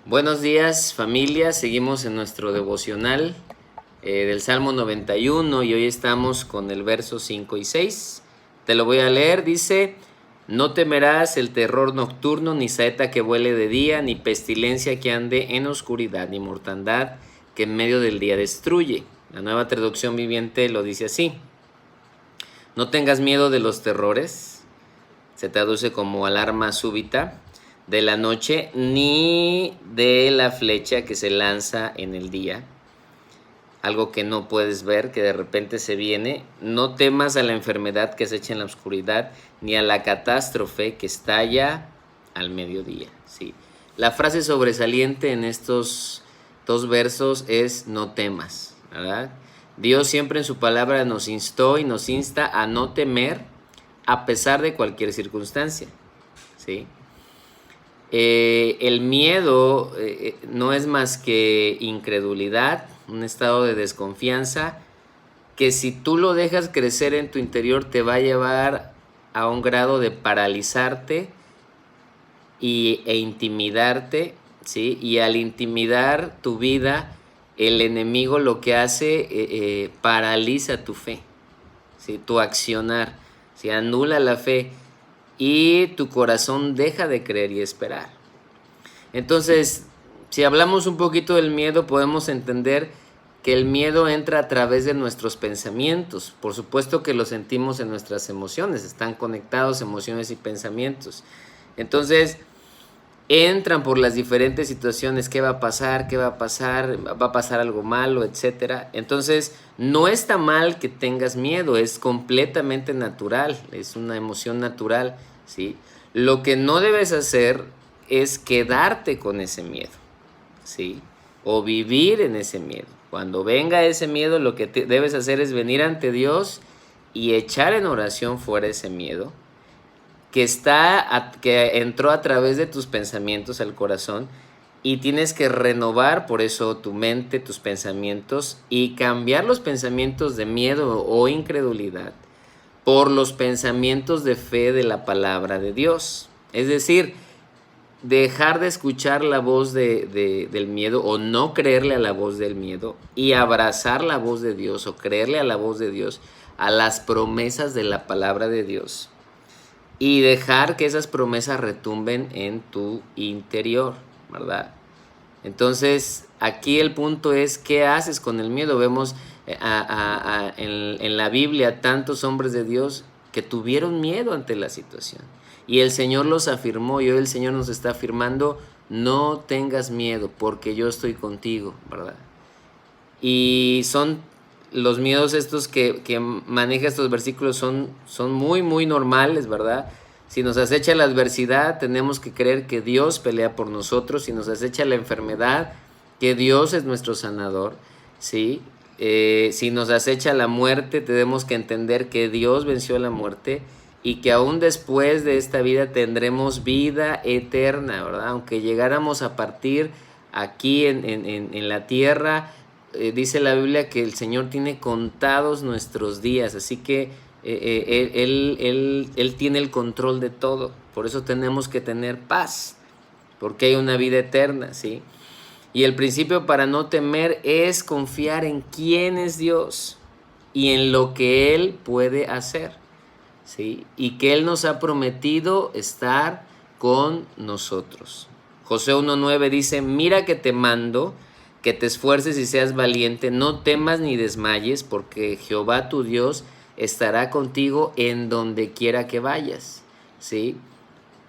Buenos días, familia. Seguimos en nuestro devocional del Salmo 91 y hoy estamos con el verso 5 y 6. Te lo voy a leer. Dice: No temerás el terror nocturno, ni saeta que vuele de día, ni pestilencia que ande en oscuridad, ni mortandad que en medio del día destruye. La Nueva Traducción Viviente lo dice así: No tengas miedo de los terrores, se traduce como alarma súbita, de la noche, ni de la flecha que se lanza en el día, algo que no puedes ver, que de repente se viene. No temas a la enfermedad que se echa en la oscuridad, ni a la catástrofe que estalla al mediodía. Sí. La frase sobresaliente en estos dos versos es: no temas, ¿verdad? Dios siempre en su palabra nos instó y nos insta a no temer a pesar de cualquier circunstancia, ¿sí? El miedo no es más que incredulidad, un estado de desconfianza que si tú lo dejas crecer en tu interior te va a llevar a un grado de paralizarte e intimidarte, ¿sí? Y al intimidar tu vida, el enemigo lo que hace paraliza tu fe, ¿sí? Tu accionar, ¿sí? Anula la fe y tu corazón deja de creer y esperar. Entonces, si hablamos un poquito del miedo, podemos entender que el miedo entra a través de nuestros pensamientos. Por supuesto que lo sentimos en nuestras emociones, están conectados emociones y pensamientos. Entonces, entran por las diferentes situaciones: ¿qué va a pasar? ¿Qué va a pasar? ¿Va a pasar algo malo? Etcétera. Entonces, no está mal que tengas miedo, es completamente natural, es una emoción natural, ¿sí? Lo que no debes hacer es quedarte con ese miedo, ¿sí? O vivir en ese miedo. Cuando venga ese miedo, lo que debes hacer es venir ante Dios y echar en oración fuera ese miedo que entró a través de tus pensamientos al corazón, y tienes que renovar por eso tu mente, tus pensamientos, y cambiar los pensamientos de miedo o incredulidad por los pensamientos de fe de la palabra de Dios. Es decir, dejar de escuchar la voz del miedo o no creerle a la voz del miedo y abrazar la voz de Dios o creerle a la voz de Dios, a las promesas de la palabra de Dios, y dejar que esas promesas retumben en tu interior, ¿verdad? Entonces, aquí el punto es: ¿qué haces con el miedo? Vemos en la Biblia tantos hombres de Dios que tuvieron miedo ante la situación. Y el Señor los afirmó, y hoy el Señor nos está afirmando: no tengas miedo, porque yo estoy contigo, ¿verdad? Y son los miedos estos que maneja estos versículos son muy, muy normales, ¿verdad? Si nos acecha la adversidad, tenemos que creer que Dios pelea por nosotros. Si nos acecha la enfermedad, que Dios es nuestro sanador, ¿sí? Si nos acecha la muerte, tenemos que entender que Dios venció la muerte y que aún después de esta vida tendremos vida eterna, ¿verdad? Aunque llegáramos a partir aquí en la tierra, dice la Biblia que el Señor tiene contados nuestros días, así que Él tiene el control de todo. Por eso tenemos que tener paz, porque hay una vida eterna, ¿sí? Y el principio para no temer es confiar en quién es Dios y en lo que Él puede hacer, ¿sí? Y que Él nos ha prometido estar con nosotros. Josué 1:9 dice: Mira que te mando que te esfuerces y seas valiente, no temas ni desmayes, porque Jehová tu Dios estará contigo en donde quiera que vayas, ¿sí?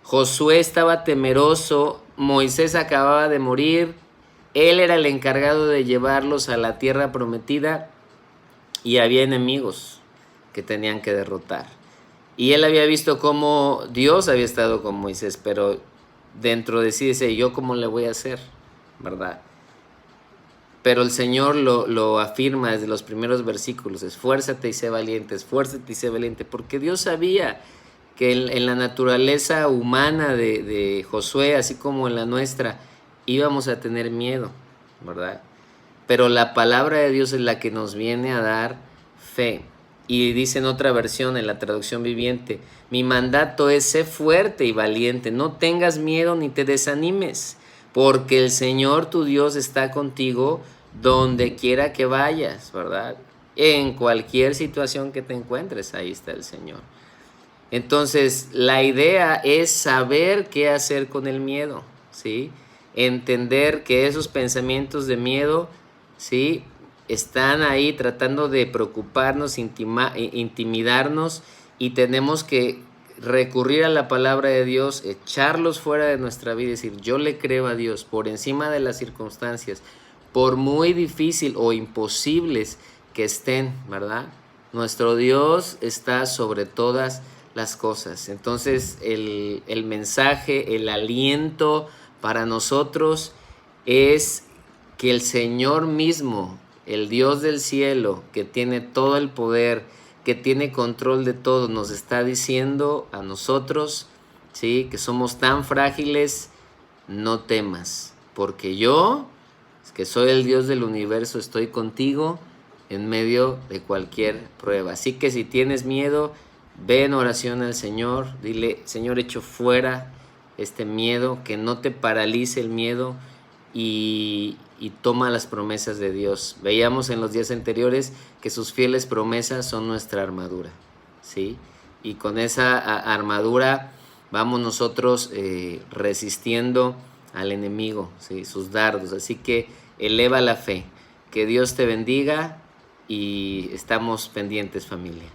Josué estaba temeroso, Moisés acababa de morir, él era el encargado de llevarlos a la tierra prometida y había enemigos que tenían que derrotar. Y él había visto cómo Dios había estado con Moisés, pero dentro de sí dice: ¿yo cómo le voy a hacer? ¿Verdad? Pero el Señor lo afirma desde los primeros versículos: esfuérzate y sé valiente, porque Dios sabía que en la naturaleza humana de Josué, así como en la nuestra, íbamos a tener miedo, ¿verdad? Pero la palabra de Dios es la que nos viene a dar fe. Y dice en otra versión, en la traducción viviente: mi mandato es: sé fuerte y valiente, no tengas miedo ni te desanimes, porque el Señor tu Dios está contigo donde quiera que vayas, ¿verdad? En cualquier situación que te encuentres, ahí está el Señor. Entonces, la idea es saber qué hacer con el miedo, ¿sí? Entender que esos pensamientos de miedo, ¿sí?, están ahí tratando de preocuparnos, intimidarnos, y tenemos que recurrir a la palabra de Dios, echarlos fuera de nuestra vida y decir, yo le creo a Dios por encima de las circunstancias, por muy difícil o imposibles que estén, ¿verdad? Nuestro Dios está sobre todas las cosas. Entonces el mensaje, el aliento para nosotros es que el Señor mismo, el Dios del cielo, que tiene todo el poder, que tiene control de todo, nos está diciendo a nosotros, ¿sí?, que somos tan frágiles, no temas, porque yo, que soy el Dios del universo, estoy contigo en medio de cualquier prueba. Así que si tienes miedo, ve en oración al Señor, dile, Señor, echo fuera este miedo, que no te paralice el miedo, y toma las promesas de Dios. Veíamos en los días anteriores que sus fieles promesas son nuestra armadura, ¿sí? Y con esa armadura vamos nosotros resistiendo al enemigo, ¿sí?, sus dardos. Así que eleva la fe. Que Dios te bendiga y estamos pendientes, familia.